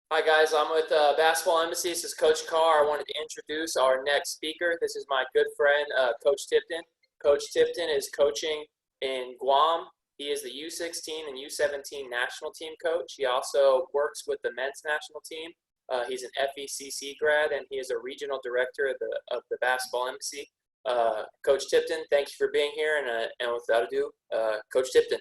Hi guys, I'm with Basketball Embassy. This is Coach Carr. I wanted to introduce our next speaker. This is my good friend, Coach Tipton. Coach Tipton is coaching in Guam. He is the U16 and U17 national team coach. He also works with the men's national team. He's an FECC grad, and he is a regional director of the Basketball Embassy. Coach Tipton, thank you for being here, and without ado, Coach Tipton.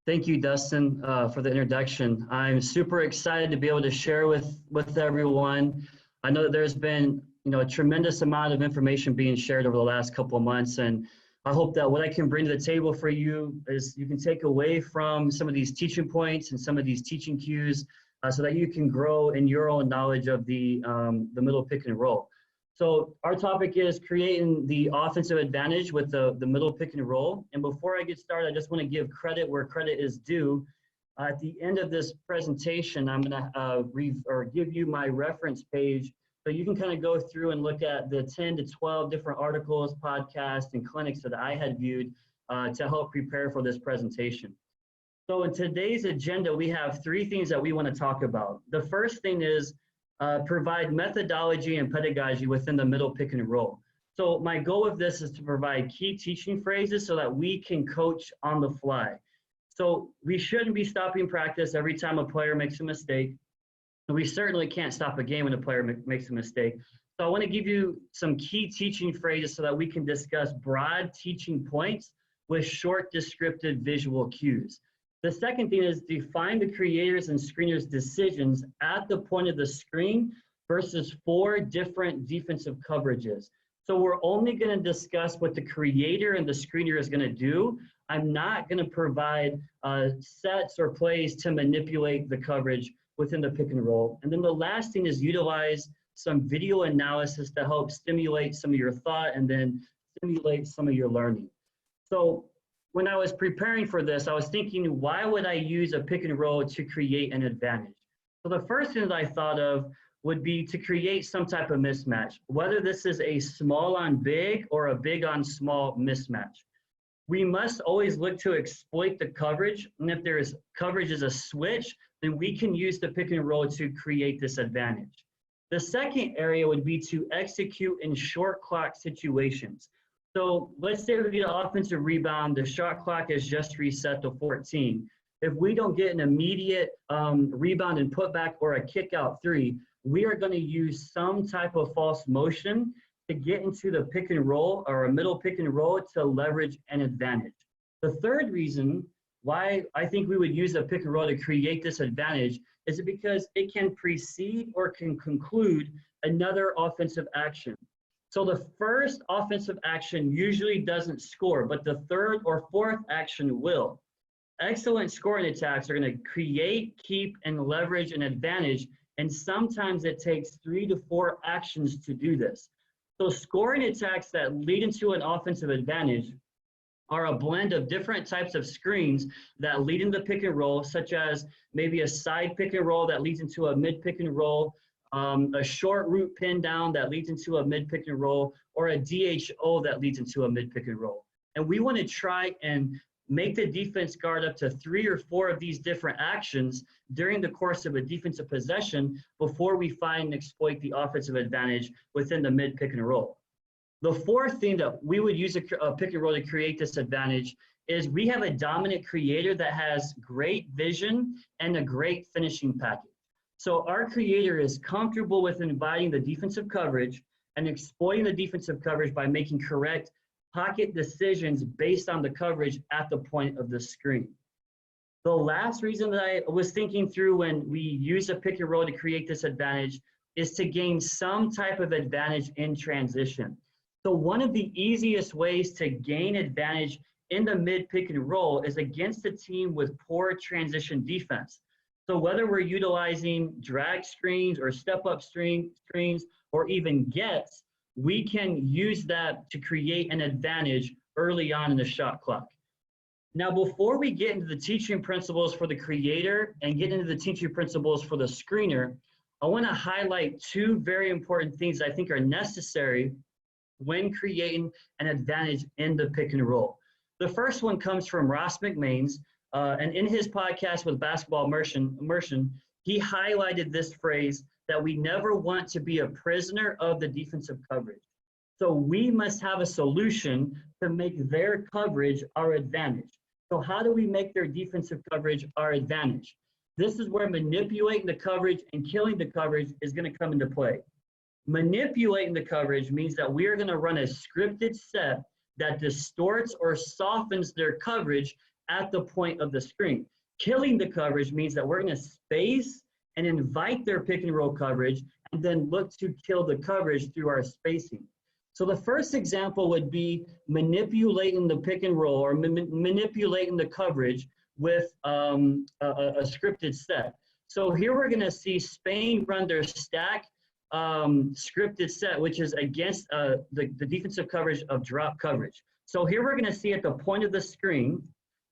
Thank you, Dustin, for the introduction. I'm super excited to be able to share with everyone. I know that there's been a tremendous amount of information being shared over the last couple of months, and I hope that what I can bring to the table for you is you can take away from some of these teaching points and some of these teaching cues so that you can grow in your own knowledge of the middle pick and roll. So our topic is creating the offensive advantage with the middle pick and roll. And before I get started, I just want to give credit where credit is due. At the end of this presentation, I'm going to give you my reference page so you can kind of go through and look at the 10 to 12 different articles, podcasts, and clinics that I had viewed to help prepare for this presentation. So in today's agenda, we have three things that we want to talk about. The first thing is provide methodology and pedagogy within the middle pick and roll. So my goal of this is to provide key teaching phrases so that we can coach on the fly. So we shouldn't be stopping practice every time a player makes a mistake. We certainly can't stop a game when a player makes a mistake. So I want to give you some key teaching phrases so that we can discuss broad teaching points with short descriptive visual cues. The second thing is define the creators and screeners' decisions at the point of the screen versus 4 different defensive coverages. So we're only going to discuss what the creator and the screener is going to do. I'm not going to provide sets or plays to manipulate the coverage within the pick and roll. And then the last thing is utilize some video analysis to help stimulate some of your thought and then stimulate some of your learning. So when I was preparing for this, I was thinking, why would I use a pick and roll to create an advantage? So the first thing that I thought of would be to create some type of mismatch, whether this is a small on big or a big on small mismatch. We must always look to exploit the coverage, and if there is coverage as a switch, then we can use the pick and roll to create this advantage. The second area would be to execute in short clock situations. So let's say we get an offensive rebound, the shot clock is just reset to 14. If we don't get an immediate rebound and putback or a kick out 3, we are going to use some type of false motion to get into the pick and roll or a middle pick and roll to leverage an advantage. The third reason why I think we would use a pick and roll to create this advantage is because it can precede or can conclude another offensive action. So the first offensive action usually doesn't score, but the third or fourth action will. Excellent scoring attacks are going to create, keep, and leverage an advantage, and sometimes it takes 3 to 4 actions to do this. So scoring attacks that lead into an offensive advantage are a blend of different types of screens that lead into pick and roll, such as maybe a side pick and roll that leads into a mid pick and roll, a short route pin down that leads into a mid pick and roll, or a DHO that leads into a mid pick and roll. And we want to try and make the defense guard up to 3 or 4 of these different actions during the course of a defensive possession before we find and exploit the offensive advantage within the mid pick and roll. The fourth thing that we would use a pick and roll to create this advantage is we have a dominant creator that has great vision and a great finishing package. So our creator is comfortable with inviting the defensive coverage and exploiting the defensive coverage by making correct pocket decisions based on the coverage at the point of the screen. The last reason that I was thinking through when we use a pick and roll to create this advantage is to gain some type of advantage in transition. So one of the easiest ways to gain advantage in the mid pick and roll is against a team with poor transition defense. So whether we're utilizing drag screens or step-up screens or even gets, we can use that to create an advantage early on in the shot clock. Now, before we get into the teaching principles for the creator and get into the teaching principles for the screener, I want to highlight 2 very important things I think are necessary when creating an advantage in the pick and roll. The first one comes from Ross McMains, and in his podcast with Basketball Immersion, he highlighted this phrase that we never want to be a prisoner of the defensive coverage. So we must have a solution to make their coverage our advantage. So how do we make their defensive coverage our advantage? This is where manipulating the coverage and killing the coverage is going to come into play. Manipulating the coverage means that we are going to run a scripted set that distorts or softens their coverage at the point of the screen. Killing the coverage means that we're going to space and invite their pick and roll coverage and then look to kill the coverage through our spacing. So the first example would be manipulating the pick and roll or manipulating the coverage with a scripted set. So here we're going to see Spain run their stack scripted set, which is against the defensive coverage of drop coverage. So here we're going to see at the point of the screen,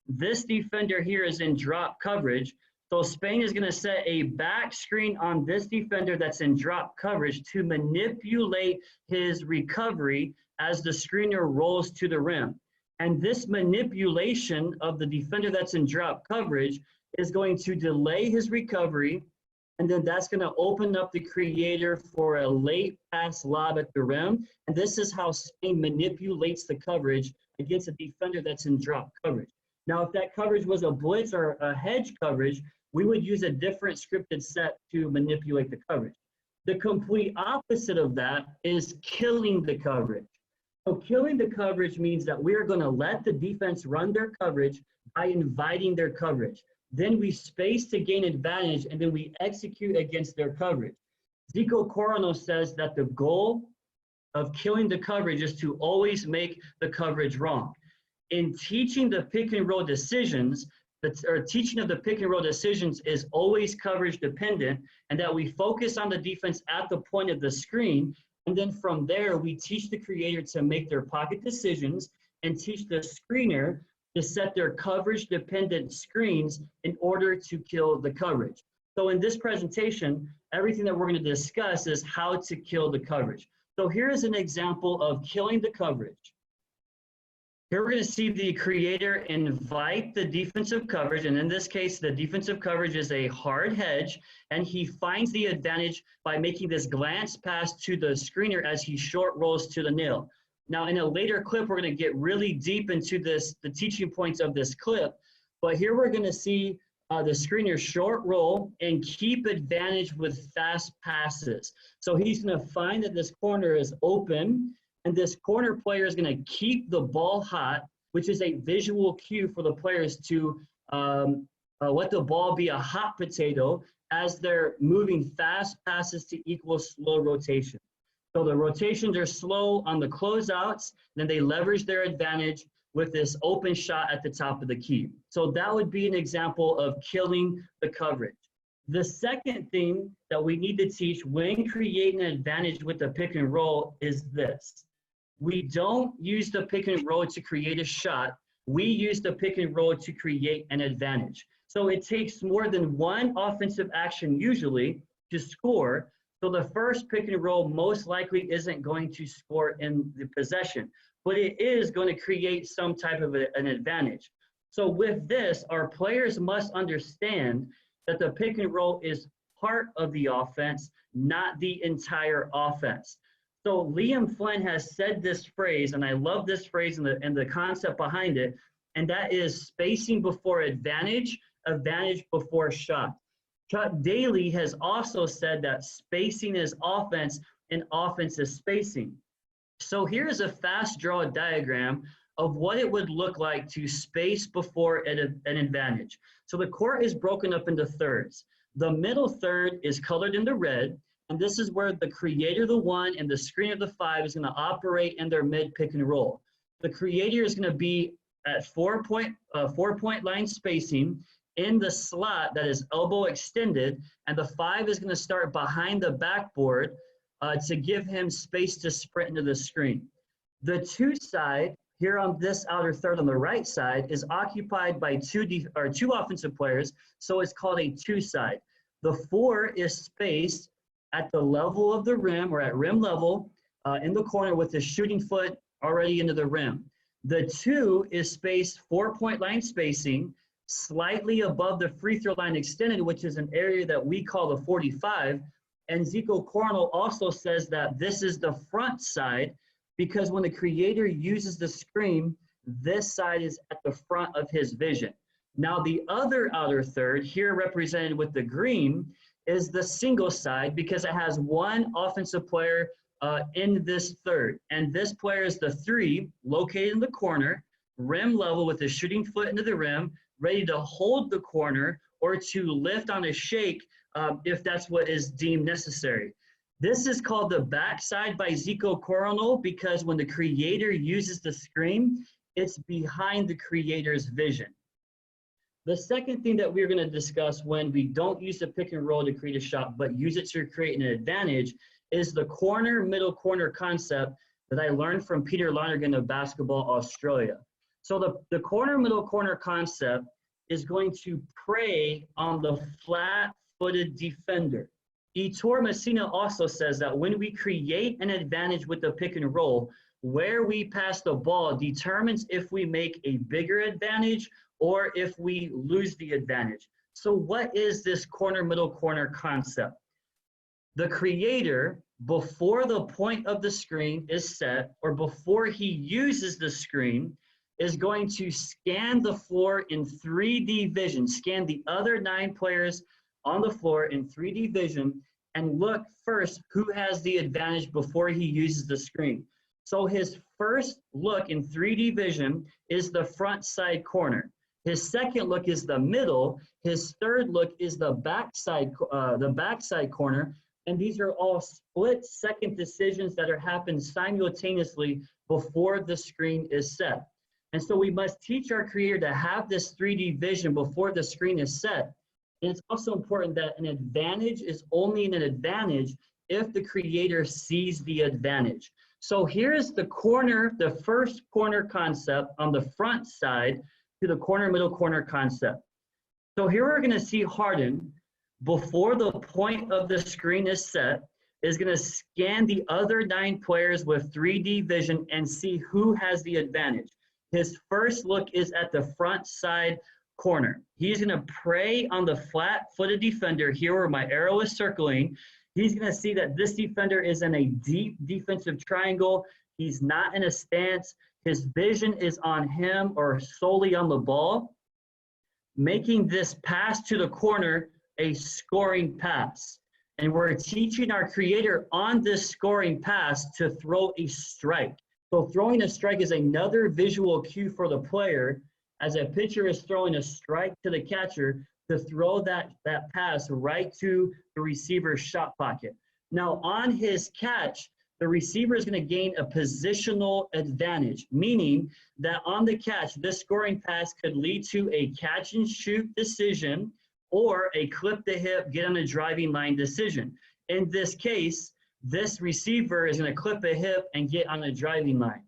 this defender here is in drop coverage. So Spain is going to set a back screen on this defender that's in drop coverage to manipulate his recovery as the screener rolls to the rim. And this manipulation of the defender that's in drop coverage is going to delay his recovery, and then that's going to open up the creator for a late pass lob at the rim. And this is how Spain manipulates the coverage against a defender that's in drop coverage. Now, if that coverage was a blitz or a hedge coverage, we would use a different scripted set to manipulate the coverage. The complete opposite of that is killing the coverage. So killing the coverage means that we are going to let the defense run their coverage by inviting their coverage. Then we space to gain advantage, and then we execute against their coverage. Zico Coronel says that the goal of killing the coverage is to always make the coverage wrong. In teaching the pick and roll decisions, teaching of the pick and roll decisions is always coverage dependent, and that we focus on the defense at the point of the screen. And then from there, we teach the creator to make their pocket decisions and teach the screener to set their coverage dependent screens in order to kill the coverage. So in this presentation, everything that we're going to discuss is how to kill the coverage. So here's an example of killing the coverage. Here we're going to see the creator invite the defensive coverage, and in this case, the defensive coverage is a hard hedge, and he finds the advantage by making this glance pass to the screener as he short rolls to the nil. Now, in a later clip, we're going to get really deep into the teaching points of this clip, but here we're going to see the screener short roll and keep advantage with fast passes. So he's going to find that this corner is open, and this corner player is going to keep the ball hot, which is a visual cue for the players to let the ball be a hot potato as they're moving fast passes to equal slow rotation. So the rotations are slow on the closeouts, then they leverage their advantage with this open shot at the top of the key. So that would be an example of killing the coverage. The second thing that we need to teach when creating an advantage with the pick and roll is this. We don't use the pick and roll to create a shot. We use the pick and roll to create an advantage. So it takes more than one offensive action usually to score. So the first pick and roll most likely isn't going to score in the possession, but it is going to create some type of an advantage. So with this, our players must understand that the pick and roll is part of the offense, not the entire offense. So Liam Flynn has said this phrase, and I love this phrase and the concept behind it, and that is spacing before advantage, advantage before shot. Chuck Daly has also said that spacing is offense and offense is spacing. So here's a fast draw diagram of what it would look like to space before an advantage. So the court is broken up into thirds. The middle third is colored in the red, and this is where the creator, the 1, and the screen of the 5 is going to operate in their mid pick and roll. The creator is going to be at 4-point line spacing in the slot that is elbow extended, and the 5 is going to start behind the backboard to give him space to sprint into the screen. The 2 side, here on this outer third on the right side, is occupied by two offensive players, so it's called a 2 side. The 4 is spaced at the level of the rim, or at rim level, in the corner with the shooting foot already into the rim. The 2 is spaced 4-point line spacing, slightly above the free throw line extended, which is an area that we call the 45. And Zico Coronel also says that this is the front side because when the creator uses the screen, this side is at the front of his vision. Now the other outer third, here represented with the green, is the single side because it has one offensive player in this third. And this player is the 3 located in the corner, rim level with the shooting foot into the rim, ready to hold the corner or to lift on a shake if that's what is deemed necessary. This is called the backside by Zico Coronel because when the creator uses the screen, it's behind the creator's vision. The second thing that we're going to discuss when we don't use the pick and roll to create a shot, but use it to create an advantage is the corner, middle corner concept that I learned from Peter Lonergan of Basketball Australia. So the corner, middle corner concept is going to prey on the flat-footed defender. Ettore Messina also says that when we create an advantage with the pick and roll, where we pass the ball determines if we make a bigger advantage or if we lose the advantage. So what is this corner, middle corner concept? The creator, before the point of the screen is set or before he uses the screen, is going to scan the floor in 3D vision, scan the other 9 players on the floor in 3D vision, and look first who has the advantage before he uses the screen. So his first look in 3D vision is the front side corner. His second look is the middle. His third look is the backside corner. And these are all split-second decisions that are happening simultaneously before the screen is set. And so we must teach our creator to have this 3D vision before the screen is set. And it's also important that an advantage is only an advantage if the creator sees the advantage. So here's the corner, the first corner concept on the front side to the corner, middle corner concept. So here we're going to see Harden, before the point of the screen is set, is going to scan the other 9 players with 3D vision and see who has the advantage. His first look is at the front side corner. He's going to prey on the flat-footed defender here where my arrow is circling. He's going to see that this defender is in a deep defensive triangle. He's not in a stance. His vision is on him or solely on the ball, making this pass to the corner a scoring pass. And we're teaching our creator on this scoring pass to throw a strike. So throwing a strike is another visual cue for the player as a pitcher is throwing a strike to the catcher to throw that pass right to the receiver's shot pocket. Now on his catch, the receiver is going to gain a positional advantage, meaning that on the catch, this scoring pass could lead to a catch and shoot decision or a clip the hip, get on a driving line decision. In this case, this receiver is going to clip a hip and get on a driving line.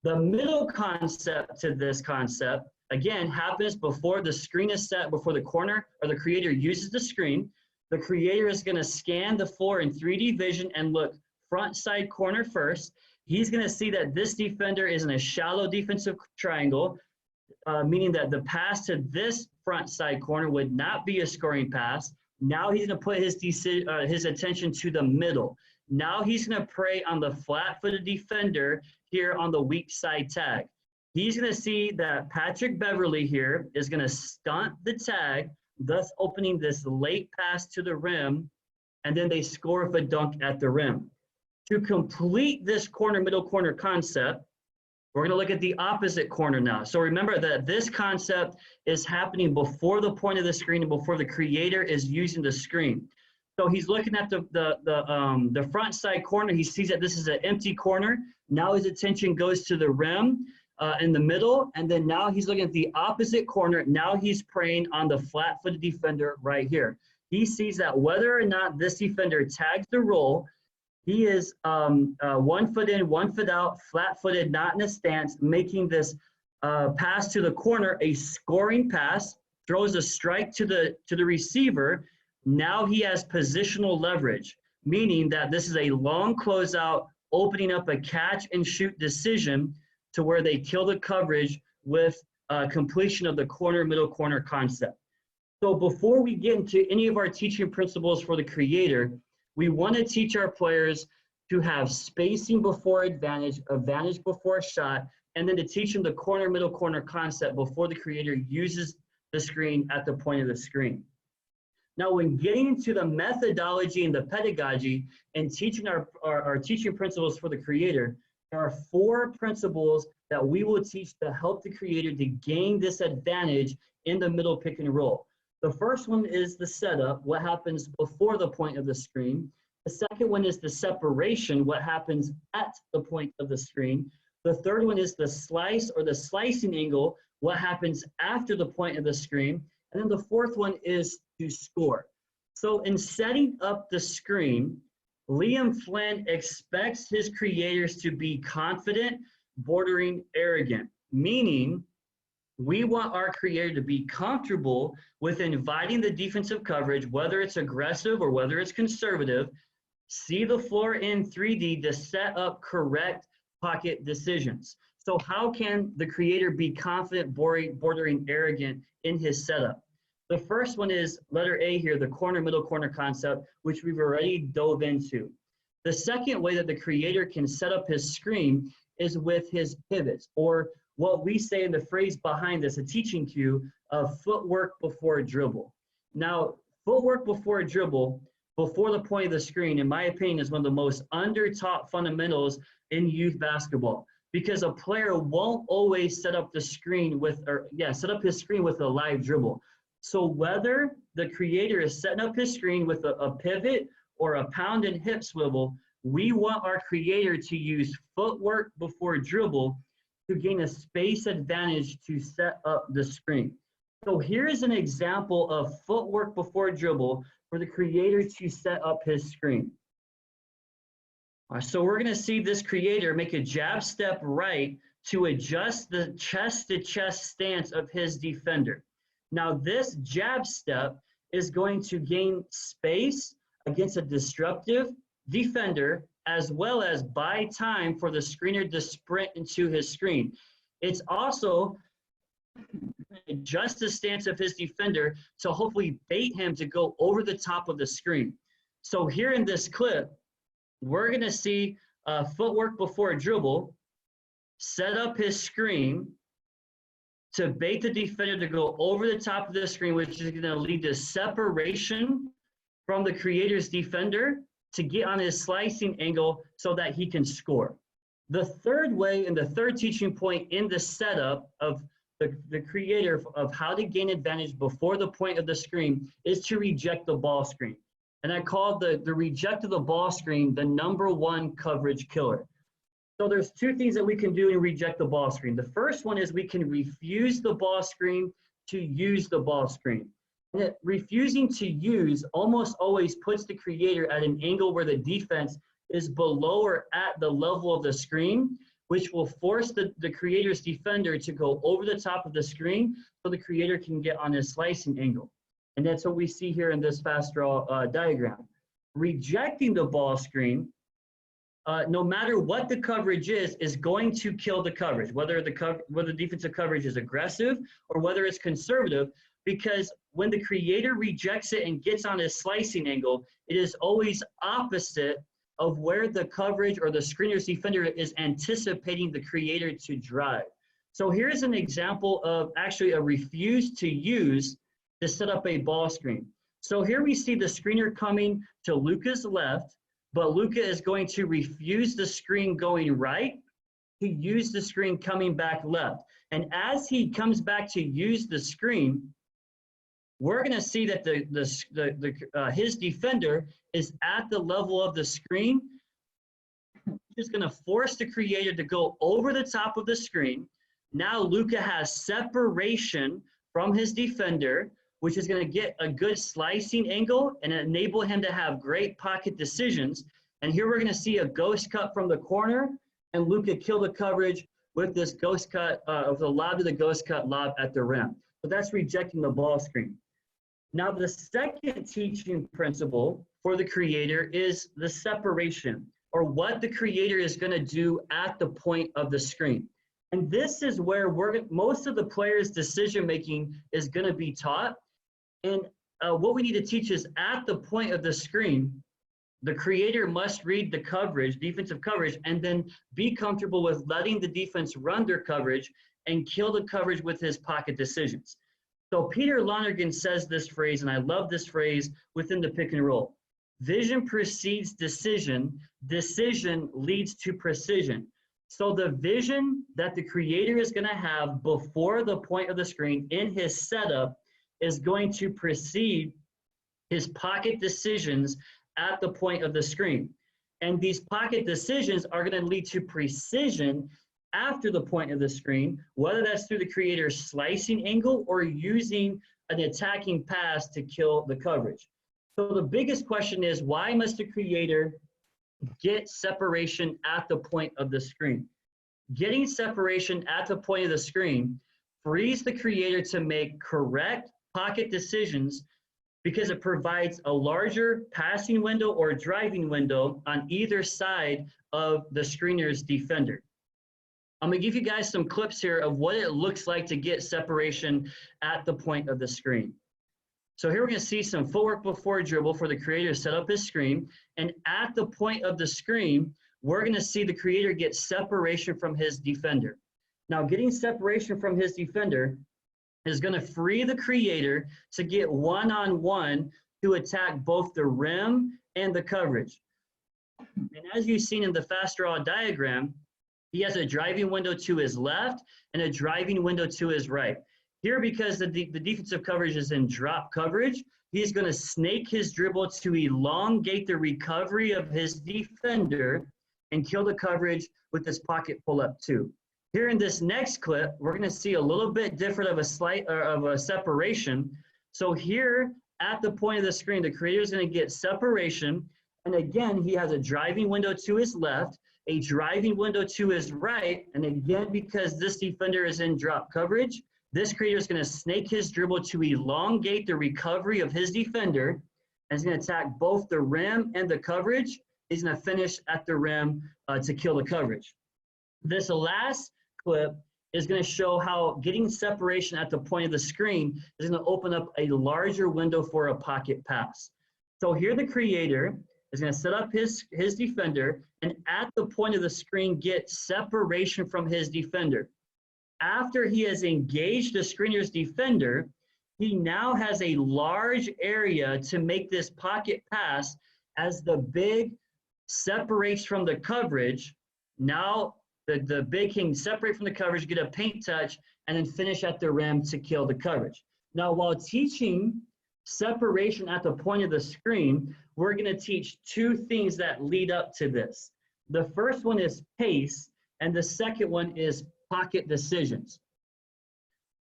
The middle concept to this concept, again, happens before the screen is set, before the corner or the creator uses the screen. The creator is going to scan the floor in 3D vision and look front side corner first. He's going to see that this defender is in a shallow defensive triangle, meaning that the pass to this front side corner would not be a scoring pass. Now he's going to put his attention to the middle. Now he's going to prey on the flat-footed defender here on the weak side tag. He's going to see that Patrick Beverly here is going to stunt the tag, thus opening this late pass to the rim, and then they score with a dunk at the rim. To complete this corner, middle corner concept, we're going to look at the opposite corner now. So remember that this concept is happening before the point of the screen and before the creator is using the screen. So he's looking at the front side corner. He sees that this is an empty corner. Now his attention goes to the rim in the middle, and then now he's looking at the opposite corner. Now he's preying on the flat-footed defender right here. He sees that whether or not this defender tags the roll, he is 1 foot in, 1 foot out, flat-footed, not in a stance, making this pass to the corner a scoring pass, throws a strike to the receiver. Now he has positional leverage, meaning that this is a long closeout, opening up a catch and shoot decision to where they kill the coverage with completion of the corner, middle corner concept. So before we get into any of our teaching principles for the creator, we want to teach our players to have spacing before advantage before shot, and then to teach them the corner, middle corner concept before the creator uses the screen at the point of the screen. Now, when getting into the methodology and the pedagogy and teaching our teaching principles for the creator, there are 4 principles that we will teach to help the creator to gain this advantage in the middle pick and roll. The first one is the setup, what happens before the point of the screen. The second one is the separation, what happens at the point of the screen. The third one is the slice or the slicing angle, what happens after the point of the screen. And then the fourth one is to score. So in setting up the screen, Liam Flynn expects his creators to be confident, bordering arrogant, meaning we want our creator to be comfortable with inviting the defensive coverage, whether it's aggressive or whether it's conservative, see the floor in 3D to set up correct pocket decisions. So how can the creator be confident, bordering arrogant in his setup? The first one is letter A here, the corner, middle corner concept, which we've already dove into. The second way that the creator can set up his screen is with his pivots, or what we say in the phrase behind this, a teaching cue of footwork before dribble. Now, footwork before dribble, before the point of the screen, in my opinion, is one of the most under-taught fundamentals in youth basketball, because a player won't always set up the screen set up his screen with a live dribble. So whether the creator is setting up his screen with a pivot or a pound and hip swivel, we want our creator to use footwork before dribble to gain a space advantage to set up the screen. So here's an example of footwork before dribble for the creator to set up his screen. So we're going to see this creator make a jab step right to adjust the chest-to-chest stance of his defender. Now this jab step is going to gain space against a disruptive defender, as well as buy time for the screener to sprint into his screen. It's also adjust the stance of his defender to hopefully bait him to go over the top of the screen. So here in this clip, we're going to see footwork before a dribble, set up his screen to bait the defender to go over the top of the screen, which is going to lead to separation from the creator's defender to get on his slicing angle so that he can score. The third way and the third teaching point in the setup of the creator of how to gain advantage before the point of the screen is to reject the ball screen. And I call the reject of the ball screen the #1 coverage killer. So there's 2 things that we can do in reject the ball screen. The first one is we can refuse the ball screen to use the ball screen. And refusing to use almost always puts the creator at an angle where the defense is below or at the level of the screen, which will force the creator's defender to go over the top of the screen so the creator can get on his slicing angle. And that's what we see here in this fast draw diagram. Rejecting the ball screen, no matter what the coverage is going to kill the coverage, whether the defensive coverage is aggressive or whether it's conservative, because when the creator rejects it and gets on his slicing angle, it is always opposite of where the coverage or the screener's defender is anticipating the creator to drive. So here's an example of actually a refuse to use to set up a ball screen. So here we see the screener coming to Luka's left, but Luka is going to refuse the screen going right to use the screen coming back left. And as he comes back to use the screen, we're going to see that his defender is at the level of the screen. Just going to force the creator to go over the top of the screen. Now Luka has separation from his defender, which is going to get a good slicing angle and enable him to have great pocket decisions. And here we're going to see a ghost cut from the corner, and Luka kill the coverage with this ghost cut, of the lob to the ghost cut lob at the rim. So that's rejecting the ball screen. Now the second teaching principle for the creator is the separation, or what the creator is going to do at the point of the screen. And this is where most of the players' decision-making is gonna be taught. And what we need to teach is at the point of the screen, the creator must read the coverage, defensive coverage, and then be comfortable with letting the defense run their coverage and kill the coverage with his pocket decisions. So Peter Lonergan says this phrase, and I love this phrase within the pick and roll. Vision precedes decision, decision leads to precision. So the vision that the creator is going to have before the point of the screen in his setup is going to precede his pocket decisions at the point of the screen. And these pocket decisions are going to lead to precision after the point of the screen, whether that's through the creator's slicing angle or using an attacking pass to kill the coverage. So the biggest question is, why must the creator get separation at the point of the screen? Getting separation at the point of the screen frees the creator to make correct pocket decisions because it provides a larger passing window or driving window on either side of the screener's defender. I'm gonna give you guys some clips here of what it looks like to get separation at the point of the screen. So here we're gonna see some footwork before dribble for the creator to set up his screen. And at the point of the screen, we're gonna see the creator get separation from his defender. Now, getting separation from his defender is gonna free the creator to get one-on-one to attack both the rim and the coverage. And as you've seen in the fast draw diagram, he has a driving window to his left and a driving window to his right. Here, because the defensive coverage is in drop coverage, he's going to snake his dribble to elongate the recovery of his defender and kill the coverage with his pocket pull-up too. Here in this next clip, we're going to see a little bit different of a separation. So here at the point of the screen, the creator is going to get separation. And again, he has a driving window to his left, a driving window to his right. And again, because this defender is in drop coverage, this creator is going to snake his dribble to elongate the recovery of his defender. And he's going to attack both the rim and the coverage. He's going to finish at the rim to kill the coverage. This last clip is going to show how getting separation at the point of the screen is going to open up a larger window for a pocket pass. So here the creator is going to set up his defender, and at the point of the screen get separation from his defender. After he has engaged the screener's defender, he now has a large area to make this pocket pass as the big separates from the coverage. Now the big can separate from the coverage, get a paint touch, and then finish at the rim to kill the coverage. Now, while teaching separation at the point of the screen, we're going to teach two things that lead up to this. The first one is pace, and the second one is pocket decisions.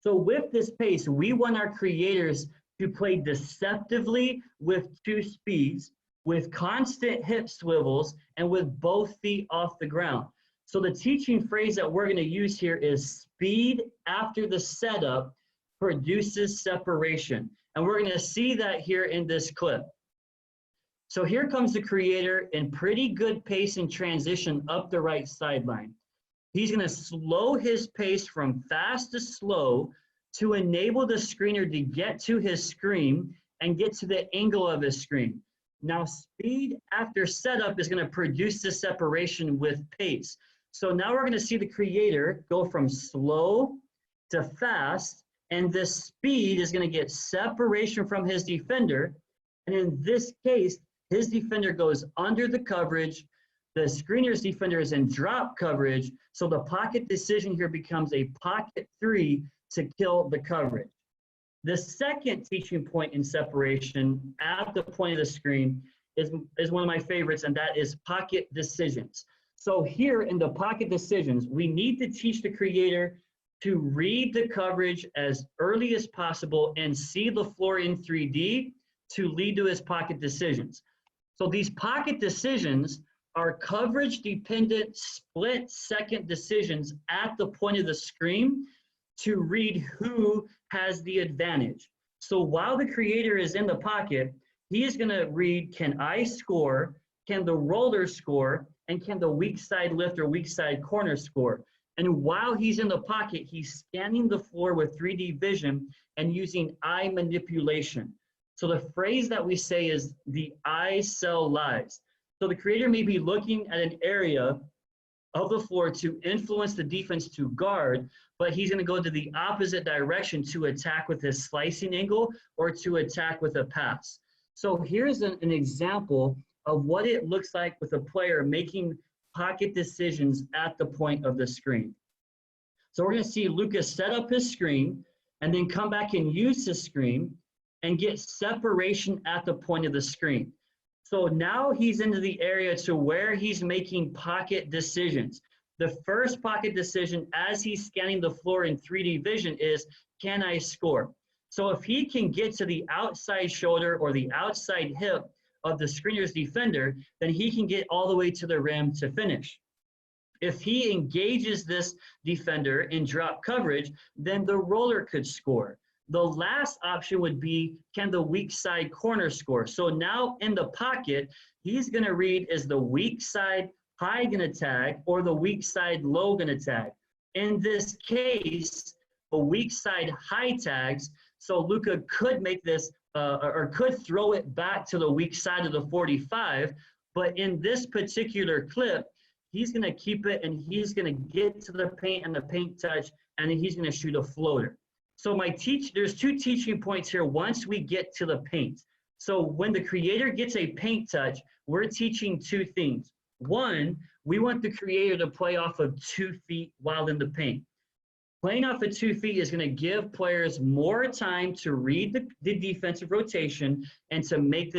So with this pace, we want our creators to play deceptively with two speeds, with constant hip swivels, and with both feet off the ground. So the teaching phrase that we're going to use here is speed after the setup produces separation. And we're going to see that here in this clip. So here comes the creator in pretty good pace and transition up the right sideline. He's going to slow his pace from fast to slow to enable the screener to get to his screen and get to the angle of his screen. Now, speed after setup is going to produce the separation with pace. So now we're going to see the creator go from slow to fast, and this speed is going to get separation from his defender. And in this case, his defender goes under the coverage. The screener's defender is in drop coverage. So the pocket decision here becomes a pocket three to kill the coverage. The second teaching point in separation at the point of the screen is one of my favorites, and that is pocket decisions. So here in the pocket decisions, we need to teach the creator to read the coverage as early as possible and see the floor in 3D to lead to his pocket decisions. So these pocket decisions are coverage dependent split second decisions at the point of the screen to read who has the advantage. So while the creator is in the pocket, he is going to read, can I score, can the roller score, and can the weak side lift or weak side corner score. And while he's in the pocket, he's scanning the floor with 3D vision and using eye manipulation. So the phrase that we say is the eye cell lies. So the creator may be looking at an area of the floor to influence the defense to guard, but he's going to go to the opposite direction to attack with his slicing angle or to attack with a pass. So here's an example of what it looks like with a player making pocket decisions at the point of the screen. So we're going to see Lucas set up his screen and then come back and use his screen and get separation at the point of the screen. So now he's into the area to where he's making pocket decisions. The first pocket decision as he's scanning the floor in 3D vision is, can I score? So if he can get to the outside shoulder or the outside hip of the screener's defender, then he can get all the way to the rim to finish. If he engages this defender in drop coverage, then the roller could score. The last option would be, can the weak side corner score? So now in the pocket, he's going to read, is the weak side high going to tag or the weak side low going to tag? In this case, a weak side high tags, so Luka could make this or could throw it back to the weak side of the 45, but in this particular clip, he's going to keep it and he's going to get to the paint and the paint touch, and then he's going to shoot a floater. So there's two teaching points here once we get to the paint. So when the creator gets a paint touch, we're teaching two things. One, we want the creator to play off of 2 feet while in the paint. Playing off of 2 feet is going to give players more time to read the defensive rotation and to make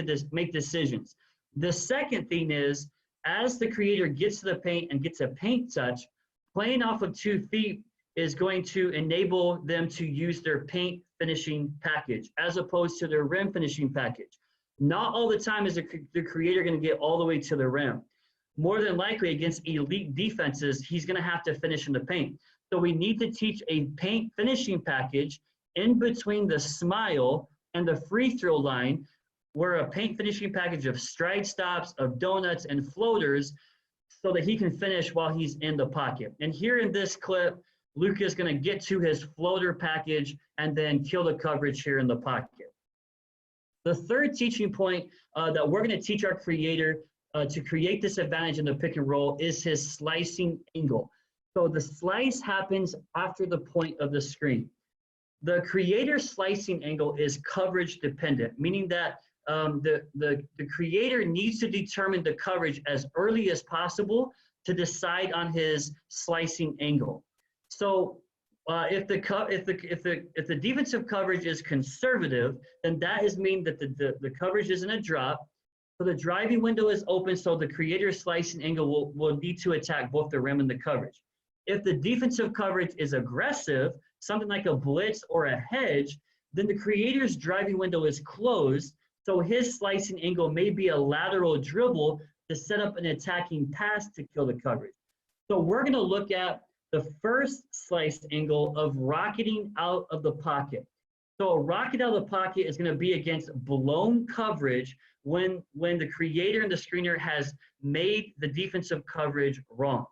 decisions. The second thing is, as the creator gets to the paint and gets a paint touch, playing off of 2 feet is going to enable them to use their paint finishing package as opposed to their rim finishing package. Not all the time is the creator going to get all the way to the rim. More than likely against elite defenses, he's going to have to finish in the paint. So we need to teach a paint finishing package in between the smile and the free throw line, where a paint finishing package of stride stops, of donuts, and floaters, so that he can finish while he's in the pocket. And here in this clip, Luka is going to get to his floater package and then kill the coverage here in the pocket. The third teaching point that we're going to teach our creator to create this advantage in the pick and roll is his slicing angle. So the slice happens after the point of the screen. The creator's slicing angle is coverage dependent, meaning that the creator needs to determine the coverage as early as possible to decide on his slicing angle. So if the defensive coverage is conservative, then that is mean that the coverage isn't a drop. So the driving window is open, so the creator's slicing angle will need to attack both the rim and the coverage. If the defensive coverage is aggressive, something like a blitz or a hedge, then the creator's driving window is closed, so his slicing angle may be a lateral dribble to set up an attacking pass to kill the coverage. So we're going to look at the first slice angle of rocketing out of the pocket. So a rocket out of the pocket is going to be against blown coverage when the creator and the screener has made the defensive coverage wrong.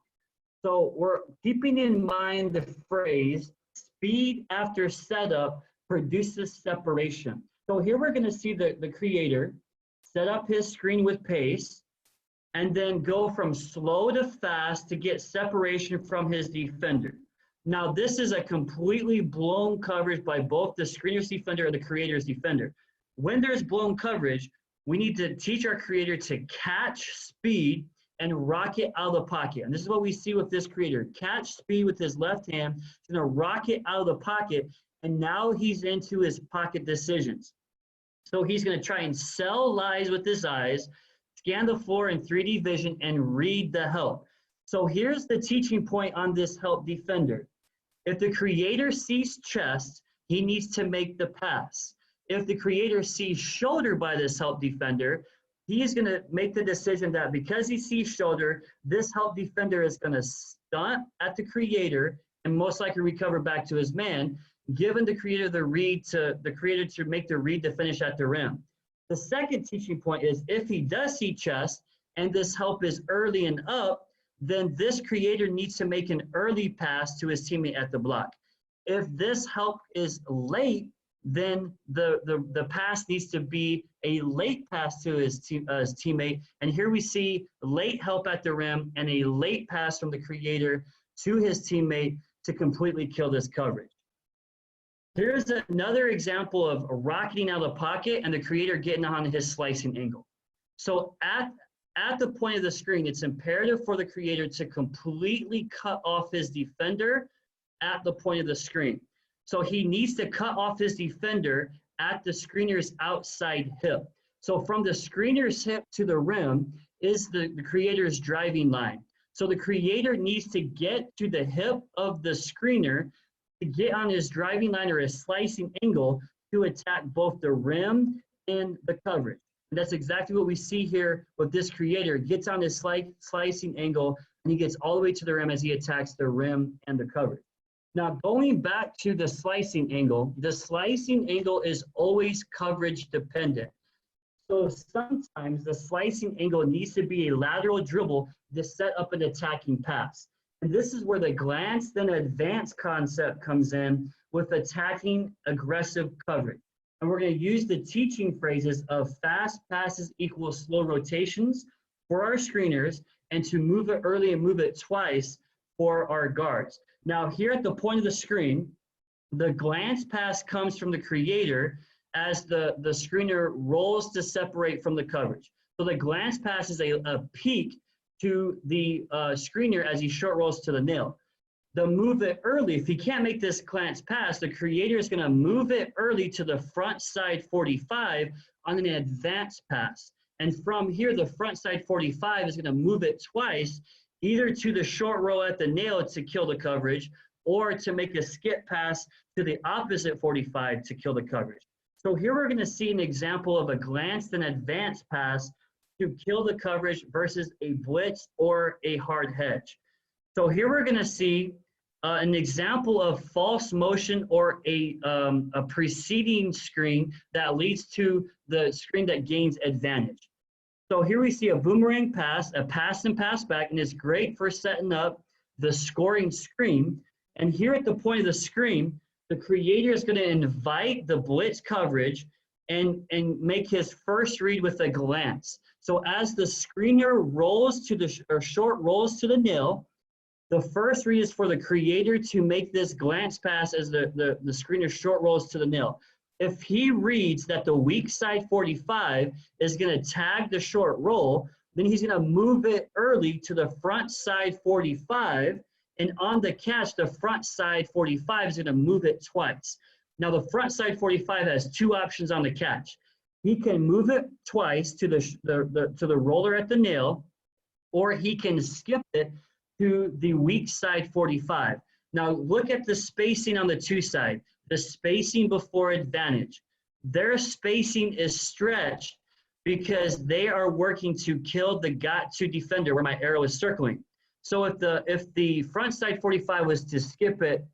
So we're keeping in mind the phrase, speed after setup produces separation. So here we're going to see the creator set up his screen with pace and then go from slow to fast to get separation from his defender. Now this is a completely blown coverage by both the screener's defender and the creator's defender. When there's blown coverage, we need to teach our creator to catch speed and rocket out of the pocket. And this is what we see with this creator. Catch speed with his left hand, he's gonna rocket out of the pocket, and now he's into his pocket decisions. So he's gonna try and sell lies with his eyes, scan the floor in 3D vision, and read the help. So here's the teaching point on this help defender. If the creator sees chest, he needs to make the pass. If the creator sees shoulder by this help defender, he's going to make the decision that because he sees shoulder, this help defender is going to stunt at the creator and most likely recover back to his man, giving the creator the creator to make the read to finish at the rim. The second teaching point is if he does see chest and this help is early and up, then this creator needs to make an early pass to his teammate at the block. If this help is late, then the pass needs to be a late pass to his teammate. And here we see late help at the rim and a late pass from the creator to his teammate to completely kill this coverage. Here's another example of rocketing out of the pocket and the creator getting on his slicing angle. So at the point of the screen, it's imperative for the creator to completely cut off his defender at the point of the screen. So he needs to cut off his defender at the screener's outside hip. So from the screener's hip to the rim is the creator's driving line. So the creator needs to get to the hip of the screener to get on his driving line or his slicing angle to attack both the rim and the coverage. And that's exactly what we see here with this creator. Gets on his slicing angle and he gets all the way to the rim as he attacks the rim and the coverage. Now going back to the slicing angle is always coverage dependent. So sometimes the slicing angle needs to be a lateral dribble to set up an attacking pass. And this is where the glance then advance concept comes in with attacking aggressive coverage. And we're going to use the teaching phrases of fast passes equals slow rotations for our screeners and to move it early and move it twice for our guards. Now here at the point of the screen, the glance pass comes from the creator as the screener rolls to separate from the coverage. So the glance pass is a peek to the screener as he short rolls to the nail. The move it early, if he can't make this glance pass, the creator is going to move it early to the front side 45 on an advance pass. And from here, the front side 45 is going to move it twice, either to the short roll at the nail to kill the coverage, or to make a skip pass to the opposite 45 to kill the coverage. So here we're going to see an example of a glance and advance pass to kill the coverage versus a blitz or a hard hedge. So here we're going to see an example of false motion or a preceding screen that leads to the screen that gains advantage. So here we see a boomerang pass, a pass and pass back, and it's great for setting up the scoring screen. And here at the point of the screen, the creator is going to invite the blitz coverage and make his first read with a glance. So as the screener rolls to the, or short rolls to the nail, the first read is for the creator to make this glance pass as the screener short rolls to the nail. If he reads that the weak side 45 is going to tag the short roll, then he's going to move it early to the front side 45. And on the catch, the front side 45 is going to move it twice. Now, the front side 45 has two options on the catch. He can move it twice to the roller at the nail, or he can skip it to the weak side 45. Now, look at the spacing on the two side. The spacing before advantage. Their spacing is stretched because they are working to kill the got to defender where my arrow is circling. So if the front side 45 was to skip it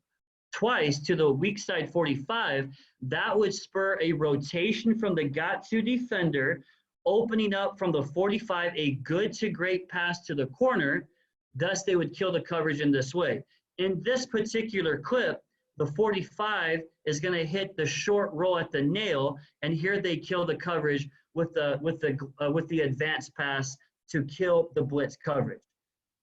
twice to the weak side 45, that would spur a rotation from the got to defender, opening up from the 45 a good to great pass to the corner. Thus, they would kill the coverage in this way. In this particular clip, the 45 is going to hit the short roll at the nail, and here they kill the coverage with the advance pass to kill the blitz coverage.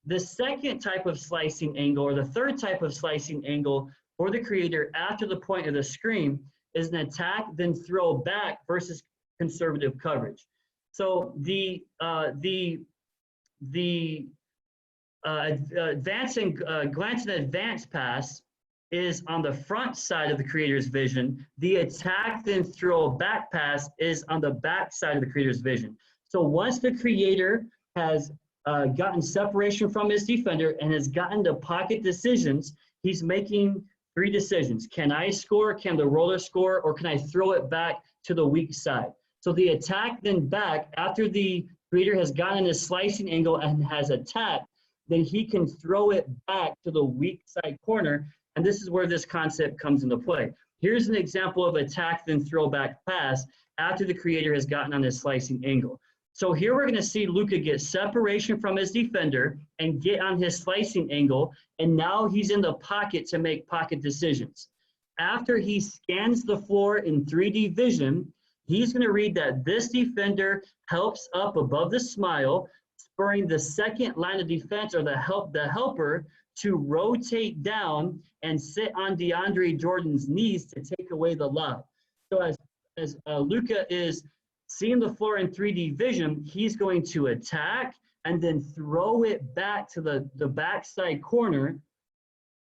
The second type of slicing angle, or the third type of slicing angle for the creator after the point of the screen, is an attack then throw back versus conservative coverage. So the advancing glance and advance pass is on the front side of the creator's vision. The attack then throw back pass is on the back side of the creator's vision. So once the creator has gotten separation from his defender and has gotten the pocket decisions, he's making three decisions. Can I score? Can the roller score? Or can I throw it back to the weak side? So the attack then back, after the creator has gotten a slicing angle and has attacked, then he can throw it back to the weak side corner. And this is where this concept comes into play. Here's an example of attack then throw back pass after the creator has gotten on his slicing angle. So here we're going to see Luka get separation from his defender and get on his slicing angle, and now he's in the pocket to make pocket decisions. After he scans the floor in 3D vision, he's going to read that this defender helps up above the smile, spurring the second line of defense or the helper to rotate down and sit on DeAndre Jordan's knees to take away the lob. So as Luka is seeing the floor in 3D vision, he's going to attack and then throw it back to the backside corner,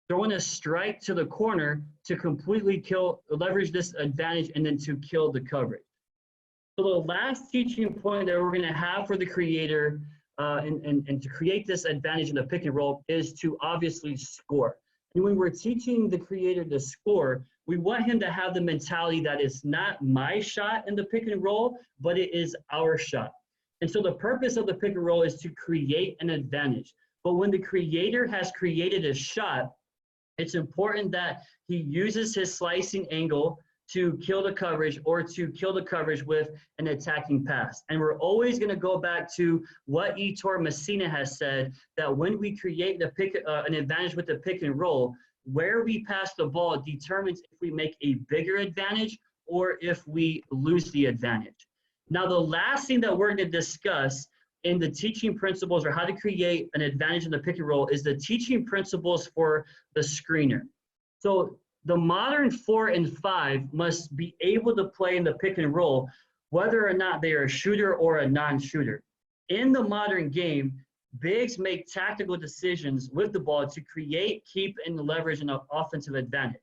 throwing a strike to the corner to completely leverage this advantage and then to kill the coverage. So the last teaching point that we're going to have for the creator and to create this advantage in the pick and roll is to obviously score. And when we're teaching the creator to score, we want him to have the mentality that it's not my shot in the pick and roll, but it is our shot. And so the purpose of the pick and roll is to create an advantage. But when the creator has created a shot, it's important that he uses his slicing angle to kill the coverage or to kill the coverage with an attacking pass. And we're always going to go back to what Ettore Messina has said, that when we create an advantage with the pick and roll, where we pass the ball determines if we make a bigger advantage or if we lose the advantage. Now, the last thing that we're going to discuss in the teaching principles or how to create an advantage in the pick and roll is the teaching principles for the screener. So the modern 4 and 5 must be able to play in the pick and roll, whether or not they are a shooter or a non-shooter. In the modern game, bigs make tactical decisions with the ball to create, keep, and leverage an offensive advantage.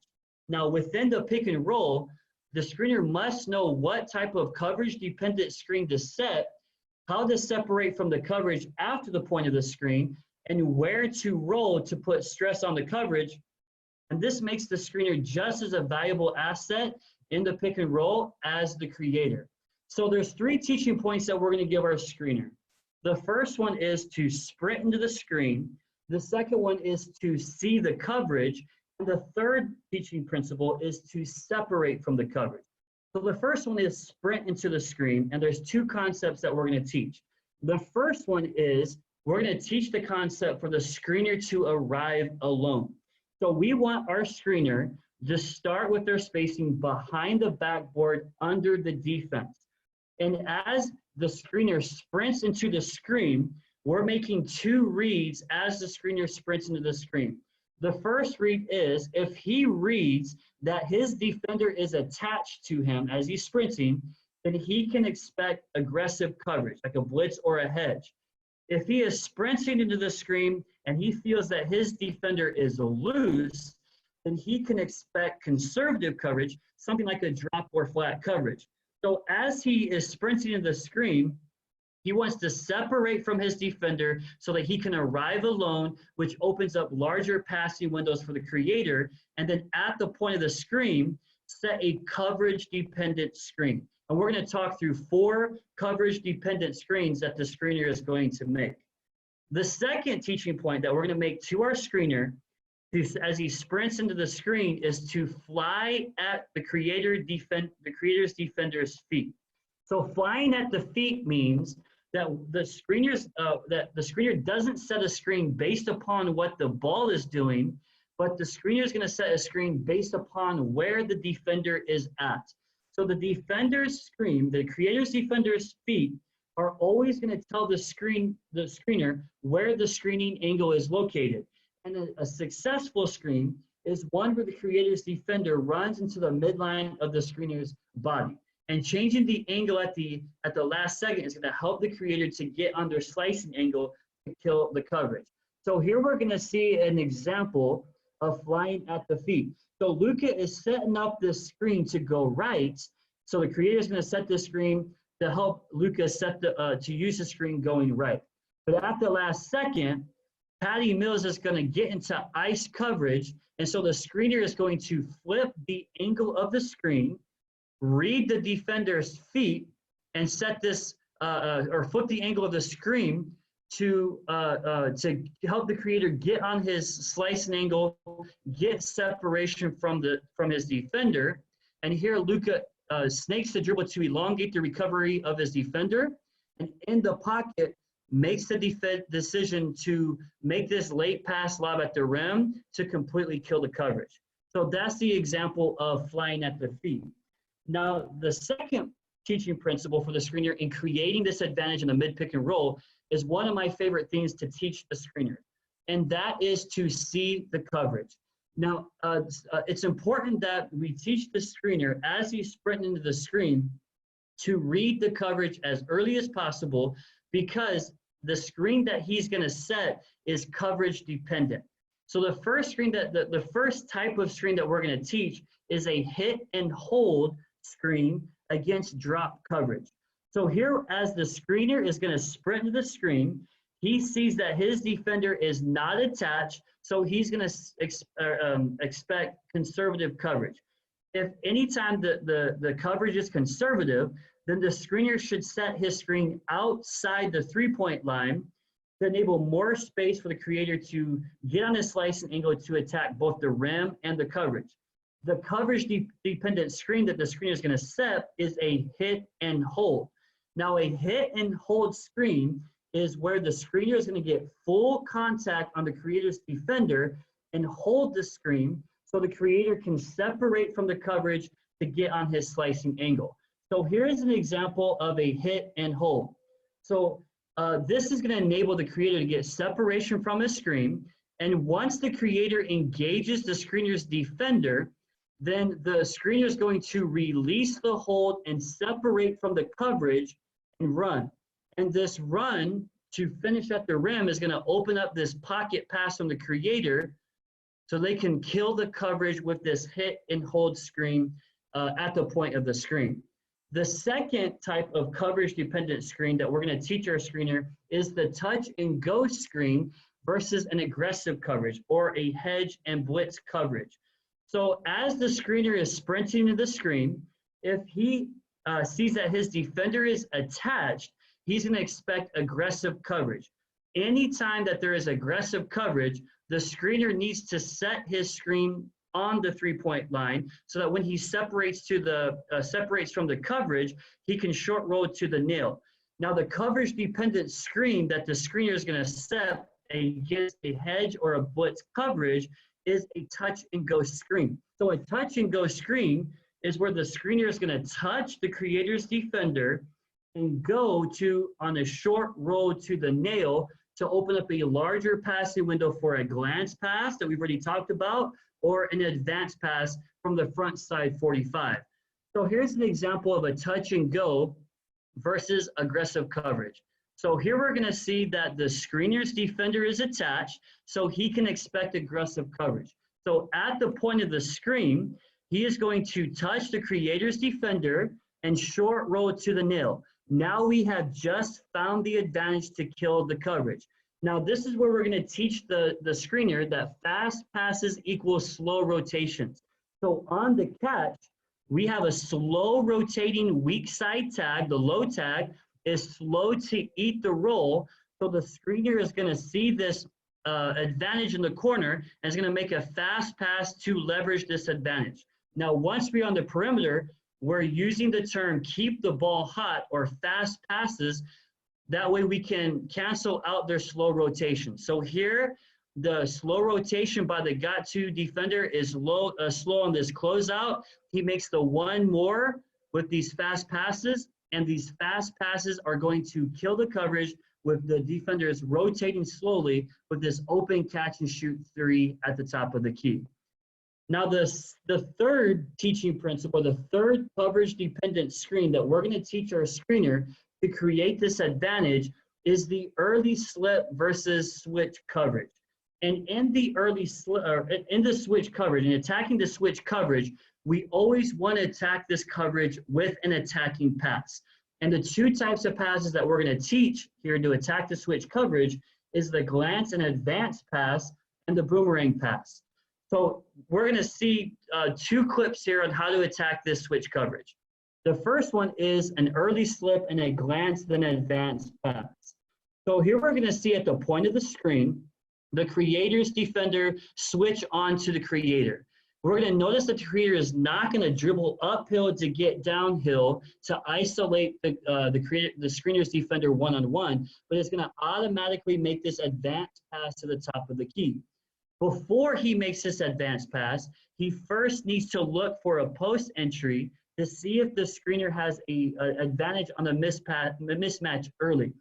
Now, within the pick and roll, the screener must know what type of coverage-dependent screen to set, how to separate from the coverage after the point of the screen, and where to roll to put stress on the coverage. And this makes the screener just as a valuable asset in the pick and roll as the creator. So there's 3 teaching points that we're going to give our screener. The first one is to sprint into the screen. The second one is to see the coverage. And the third teaching principle is to separate from the coverage. So the first one is sprint into the screen, and there's 2 concepts that we're going to teach. The first one is we're going to teach the concept for the screener to arrive alone. So we want our screener to start with their spacing behind the backboard under the defense. And as the screener sprints into the screen, we're making 2 reads as the screener sprints into the screen. The first read is if he reads that his defender is attached to him as he's sprinting, then he can expect aggressive coverage, like a blitz or a hedge. If he is sprinting into the screen and he feels that his defender is loose, then he can expect conservative coverage, something like a drop or flat coverage. So as he is sprinting into the screen, he wants to separate from his defender so that he can arrive alone, which opens up larger passing windows for the creator. And then at the point of the screen, set a coverage-dependent screen. And we're going to talk through 4 coverage-dependent screens that the screener is going to make. The second teaching point that we're going to make to our screener as he sprints into the screen is to fly at the creator's defender's feet. So flying at the feet means that the screener doesn't set a screen based upon what the ball is doing, but the screener is going to set a screen based upon where the defender is at. So the defender's screen, the creator's defender's feet, are always going to tell the screener where the screening angle is located. And a successful screen is one where the creator's defender runs into the midline of the screener's body. And changing the angle at the last second is going to help the creator to get on their slicing angle to kill the coverage. So here we're going to see an example of flying at the feet. So Luka is setting up this screen to go right. So the creator is going to set the screen to help Luka to use the screen going right. But at the last second, Patty Mills is going to get into ice coverage. And so the screener is going to flip the angle of the screen, read the defender's feet, and set this or flip the angle of the screen to help the creator get on his slicing angle, get separation from his defender. And here Luka snakes the dribble to elongate the recovery of his defender. and in the pocket makes the decision to make this late pass lob at the rim to completely kill the coverage. So that's the example of flying at the feet. Now, the second teaching principle for the screener in creating this advantage in the mid pick and roll is one of my favorite things to teach the screener, and that is to see the coverage. Now, it's important that we teach the screener as he's sprinting into the screen to read the coverage as early as possible, because the screen that he's going to set is coverage dependent. So the first screen the first type of screen that we're going to teach is a hit and hold screen against drop coverage. So here, as the screener is going to sprint into the screen, he sees that his defender is not attached, so he's going to expect conservative coverage. If anytime the coverage is conservative, then the screener should set his screen outside the three-point line to enable more space for the creator to get on his slicing angle to attack both the rim and the coverage. The coverage dependent screen that the screener is going to set is a hit and hold. Now, a hit and hold screen is where the screener is going to get full contact on the creator's defender and hold the screen so the creator can separate from the coverage to get on his slicing angle. So here's an example of a hit and hold. So this is going to enable the creator to get separation from his screen. And once the creator engages the screener's defender, then the screener is going to release the hold and separate from the coverage and run. And this run to finish at the rim is going to open up this pocket pass from the creator so they can kill the coverage with this hit and hold screen at the point of the screen. The second type of coverage dependent screen that we're going to teach our screener is the touch and go screen versus an aggressive coverage or a hedge and blitz coverage. So as the screener is sprinting to the screen, if he sees that his defender is attached, he's going to expect aggressive coverage. Anytime that there is aggressive coverage, the screener needs to set his screen on the three-point line so that when he separates from the coverage, he can short roll to the nail. Now, the coverage dependent screen that the screener is going to set against a hedge or a blitz coverage is a touch and go screen. So a touch and go screen is where the screener is going to touch the creator's defender and go to on a short roll to the nail to open up a larger passing window for a glance pass that we've already talked about, or an advanced pass from the front side 45. So here's an example of a touch and go versus aggressive coverage. So here we're going to see that the screener's defender is attached, so he can expect aggressive coverage. So at the point of the screen, he is going to touch the creator's defender and short roll to the nail. Now we have just found the advantage to kill the coverage. Now this is where we're going to teach the screener that fast passes equal slow rotations. So on the catch, we have a slow rotating weak side tag. The low tag is slow to eat the roll. So the screener is going to see this advantage in the corner and is going to make a fast pass to leverage this advantage. Now, once we're on the perimeter, we're using the term keep the ball hot or fast passes. That way we can cancel out their slow rotation. So here, the slow rotation by the got-to defender is slow on this closeout. He makes the one more with these fast passes, and these fast passes are going to kill the coverage with the defenders rotating slowly with this open catch and shoot three at the top of the key. Now, the third teaching principle, the third coverage dependent screen that we're going to teach our screener to create this advantage is the early slip versus switch coverage. And in the in the switch coverage, in attacking the switch coverage, we always want to attack this coverage with an attacking pass. And the two types of passes that we're going to teach here to attack the switch coverage is the glance and advance pass and the boomerang pass. So we're going to see two clips here on how to attack this switch coverage. The first one is an early slip and a glance, then an advance pass. So here we're going to see at the point of the screen, the creator's defender switch on to the creator. we're going to notice that the creator is not going to dribble uphill to get downhill to isolate the screener's defender one-on-one, but it's going to automatically make this advanced pass to the top of the key. Before he makes this advanced pass, he first needs to look for a post entry to see if the screener has a advantage on the mismatch early.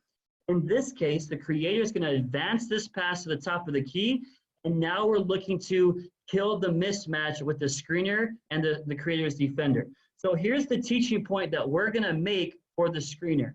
In this case, the creator is going to advance this pass to the top of the key, and now we're looking to kill the mismatch with the screener and the creator's defender. So here's the teaching point that we're going to make for the screener.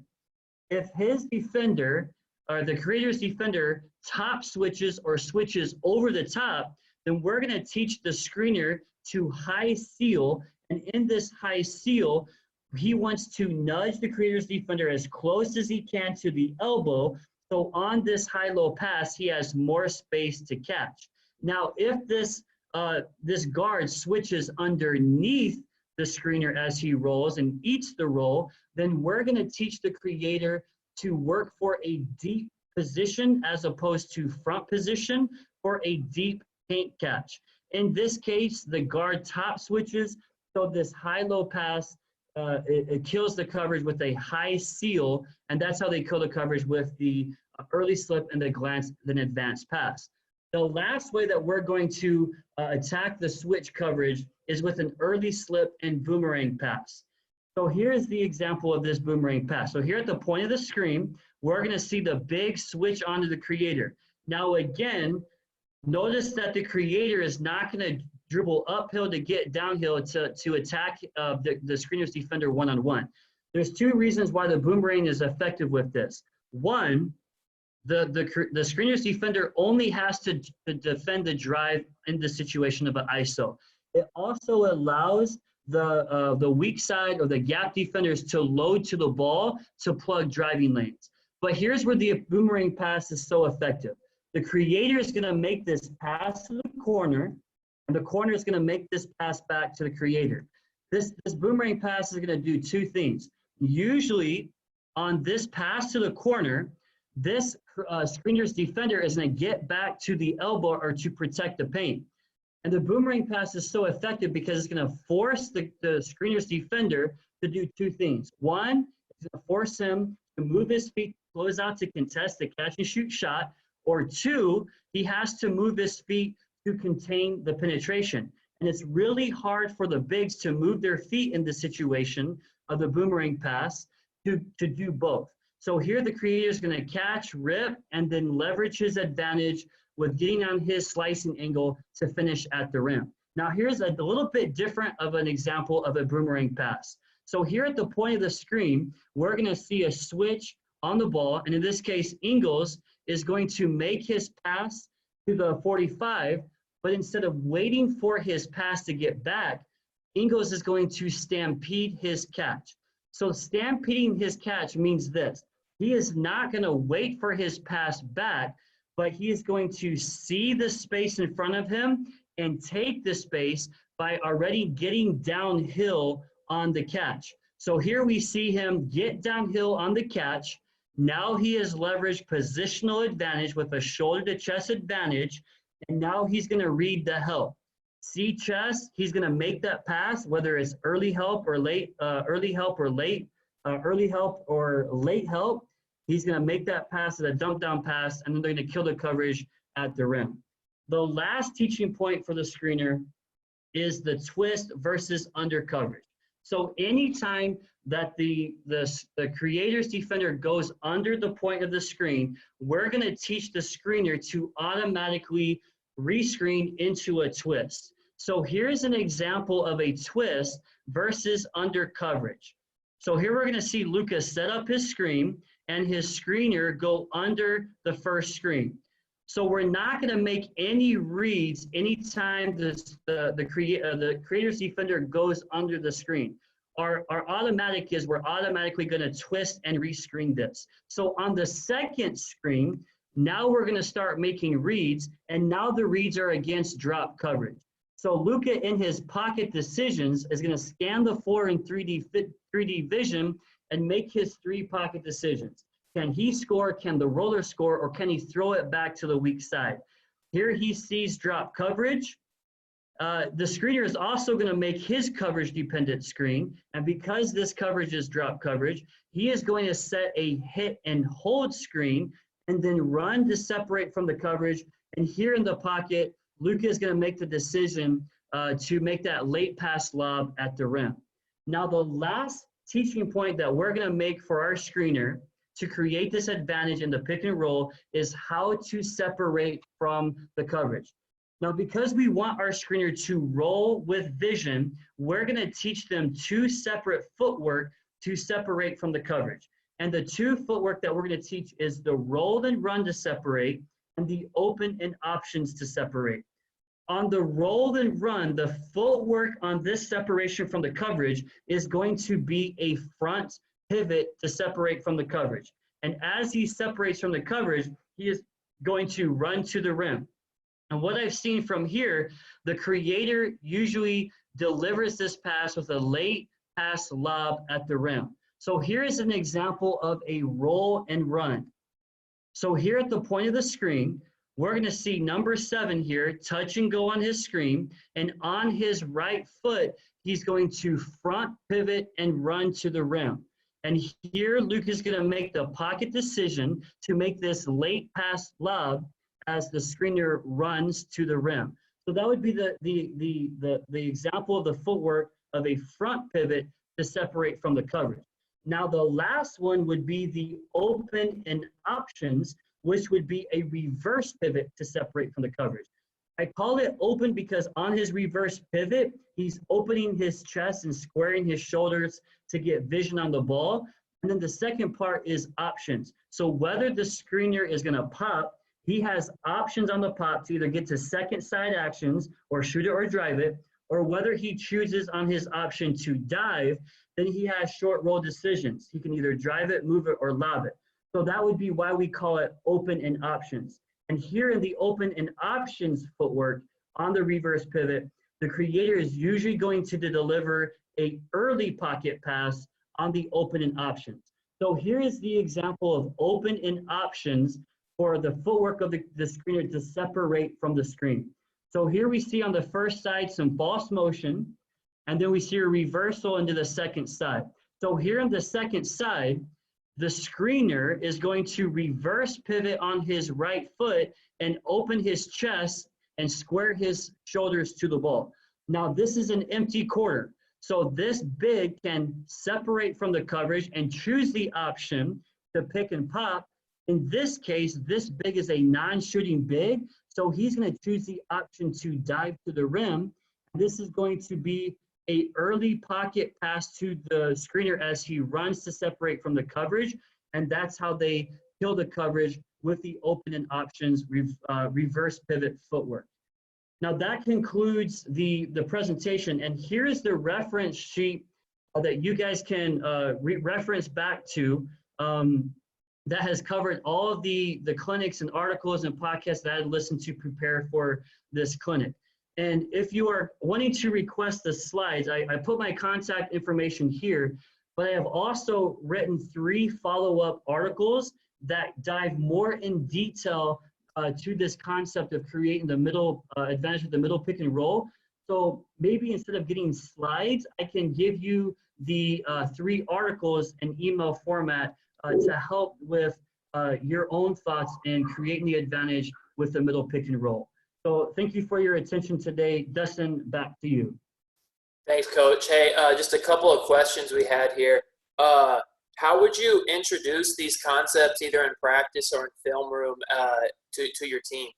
If his defender, or the creator's defender, top switches or switches over the top, then we're going to teach the screener to high seal. And in this high seal, he wants to nudge the creator's defender as close as he can to the elbow. So on this high-low pass, he has more space to catch. Now, if this guard switches underneath the screener as he rolls and eats the roll, then we're going to teach the creator to work for a deep position as opposed to front position for a deep paint catch. In this case, the guard top switches, so this high-low pass, it kills the coverage with a high seal, and that's how they kill the coverage with the early slip and the glance, then advanced pass. The last way that we're going to attack the switch coverage is with an early slip and boomerang pass. So here's the example of this boomerang pass. So here at the point of the screen, we're going to see the big switch onto the creator. Now again, notice that the creator is not going to dribble uphill to get downhill to attack the screener's defender one-on-one. There's two reasons why the boomerang is effective with this. One, the screener's defender only has to defend the drive in the situation of an ISO. It also allows the weak side or the gap defenders to load to the ball to plug driving lanes. But here's where the boomerang pass is so effective. The creator is going to make this pass to the corner, and the corner is going to make this pass back to the creator. This boomerang pass is going to do two things. Usually on this pass to the corner, this screener's defender is going to get back to the elbow or to protect the paint. And the boomerang pass is so effective because it's going to force the screener's defender to do two things. One, it's going to force him to move his feet, close out to contest the catch and shoot shot. Or two, he has to move his feet to contain the penetration. And it's really hard for the bigs to move their feet in the situation of the boomerang pass to do both. So here the creator is going to catch, rip, and then leverage his advantage with getting on his slicing angle to finish at the rim. Now here's a little bit different of an example of a boomerang pass. So here at the point of the screen, we're going to see a switch on the ball, and in this case, Ingles is going to make his pass to the 45, but instead of waiting for his pass to get back, Ingles is going to stampede his catch. So stampeding his catch means this. He is not going to wait for his pass back, but he is going to see the space in front of him and take the space by already getting downhill on the catch. So here we see him get downhill on the catch. Now he has leveraged positional advantage with a shoulder to chest advantage, and now he's going to read the help. See chest, he's going to make that pass, whether it's early help or late, early help or late help. He's going to make that pass as a dump down pass, and then they're going to kill the coverage at the rim. The last teaching point for the screener is the twist versus under coverage. So anytime that the creator's defender goes under the point of the screen, we're going to teach the screener to automatically rescreen into a twist. So here's an example of a twist versus under coverage. So here we're going to see Lucas set up his screen and his screener go under the first screen. So we're not going to make any reads anytime the creator's defender goes under the screen. Our automatic is we're automatically going to twist and rescreen this. So on the second screen, now we're going to start making reads, and now the reads are against drop coverage. So Luca in his pocket decisions is going to scan the floor in 3D vision and make his 3 pocket decisions. Can he score? Can the roller score? Or can he throw it back to the weak side? Here he sees drop coverage. The screener is also going to make his coverage dependent screen. And because this coverage is drop coverage, he is going to set a hit and hold screen and then run to separate from the coverage. And here in the pocket, Luka is going to make the decision to make that late pass lob at the rim. Now, the last teaching point that we're going to make for our screener to create this advantage in the pick and roll is how to separate from the coverage. Now, because we want our screener to roll with vision, we're going to teach them 2 separate footwork to separate from the coverage. And the 2 footwork that we're going to teach is the roll and run to separate and the open and options to separate. On the roll and run, the footwork on this separation from the coverage is going to be a front pivot to separate from the coverage. And as he separates from the coverage, he is going to run to the rim. And what I've seen from here, the creator usually delivers this pass with a late pass lob at the rim. So here is an example of a roll and run. So here at the point of the screen, we're going to see number 7 here, touch and go on his screen. And on his right foot, he's going to front pivot and run to the rim. And here, Luke is going to make the pocket decision to make this late pass lob as the screener runs to the rim. So that would be the example of the footwork of a front pivot to separate from the coverage. Now, the last one would be the open and options, which would be a reverse pivot to separate from the coverage. I call it open because on his reverse pivot, he's opening his chest and squaring his shoulders to get vision on the ball. And then the second part is options. So whether the screener is going to pop, he has options on the pop to either get to second side actions or shoot it or drive it, or whether he chooses on his option to dive, then he has short roll decisions. He can either drive it, move it, or lob it. So that would be why we call it open and options. And here in the open and options footwork on the reverse pivot, the creator is usually going to deliver a early pocket pass on the open and options. So here is the example of open and options for the footwork of the screener to separate from the screen. So here we see on the first side some false motion, and then we see a reversal into the second side. So here on the second side, the screener is going to reverse pivot on his right foot and open his chest and square his shoulders to the ball. Now this is an empty quarter. So this big can separate from the coverage and choose the option to pick and pop. In this case, this big is a non-shooting big. So he's going to choose the option to dive to the rim. This is going to be an early pocket pass to the screener as he runs to separate from the coverage. And that's how they kill the coverage with the open and options reverse pivot footwork. Now that concludes the presentation. And here's the reference sheet that you guys can reference back to that has covered all of the clinics and articles and podcasts that I listened to prepare for this clinic. And if you are wanting to request the slides, I put my contact information here, but I have also written 3 follow-up articles that dive more in detail to this concept of creating the middle advantage with the middle pick and roll. So maybe instead of getting slides, I can give you the 3 articles in email format to help with your own thoughts in creating the advantage with the middle pick and roll. So thank you for your attention today. Dustin, back to you. Thanks, Coach. Hey, just a couple of questions we had here. How would you introduce these concepts either in practice or in film room to your team?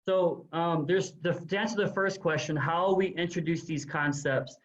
So to answer the first question, how we introduce these concepts,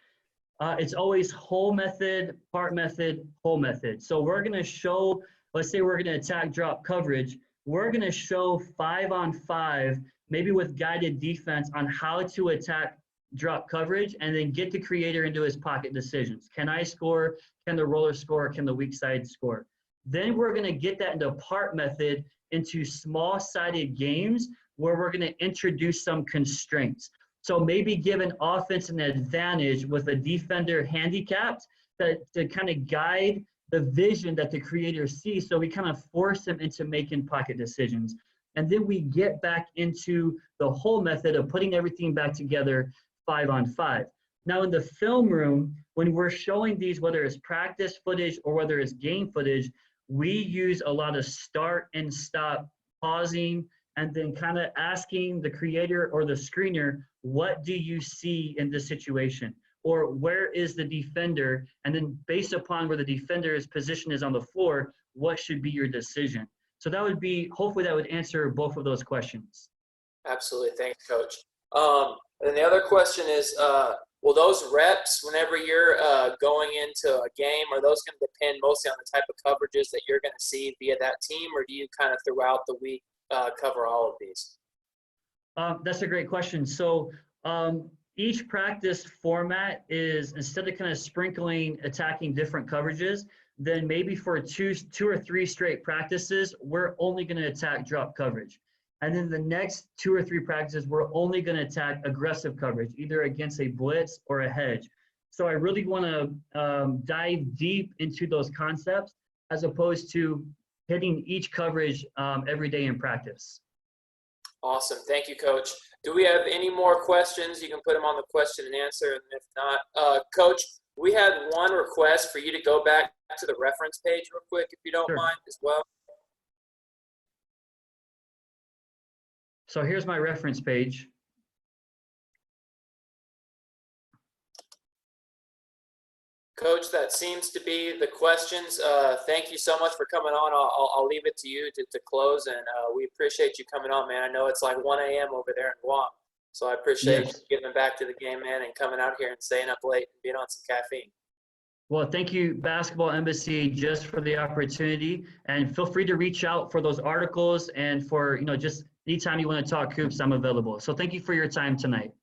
it's always whole method, part method, whole method. So we're going to show, let's say we're going to attack drop coverage. We're going to show 5-on-5, maybe with guided defense, on how to attack drop coverage and then get the creator into his pocket decisions. Can I score? Can the roller score? Can the weak side score? Then we're going to get that into part method into small-sided games where we're going to introduce some constraints. So maybe give an offense an advantage with a defender handicapped to kind of guide the vision that the creator sees. So we kind of force them into making pocket decisions. And then we get back into the whole method of putting everything back together 5-on-5. Now in the film room, when we're showing these, whether it's practice footage or whether it's game footage, we use a lot of start and stop, pausing, and then kind of asking the creator or the screener, what do you see in this situation? Or where is the defender? And then based upon where the defender's position is on the floor, what should be your decision? So that would be, hopefully that would answer both of those questions. Absolutely. Thanks, Coach. And the other question is, will those reps, whenever you're going into a game, are those going to depend mostly on the type of coverages that you're going to see via that team, or do you kind of throughout the week cover all of these? That's a great question. So each practice format is, instead of kind of sprinkling, attacking different coverages, then maybe for two or three straight practices, we're only going to attack drop coverage. And then the next 2 or 3 practices, we're only going to attack aggressive coverage, either against a blitz or a hedge. So I really want to dive deep into those concepts as opposed to hitting each coverage every day in practice. Awesome. Thank you, Coach. Do we have any more questions? You can put them on the question and answer. And if not, Coach, we had one request for you to go back to the reference page real quick, if you don't Sure. mind as well. So here's my reference page. Coach, that seems to be the questions. Thank you so much for coming on. I'll leave it to you to close, and we appreciate you coming on, man. I know it's like 1 a.m. over there in Guam, so I appreciate Yes. you getting back to the game, man, and coming out here and staying up late and being on some caffeine. Well, thank you, Basketball Embassy, just for the opportunity, and feel free to reach out for those articles and for, just anytime you want to talk hoops, I'm available. So thank you for your time tonight.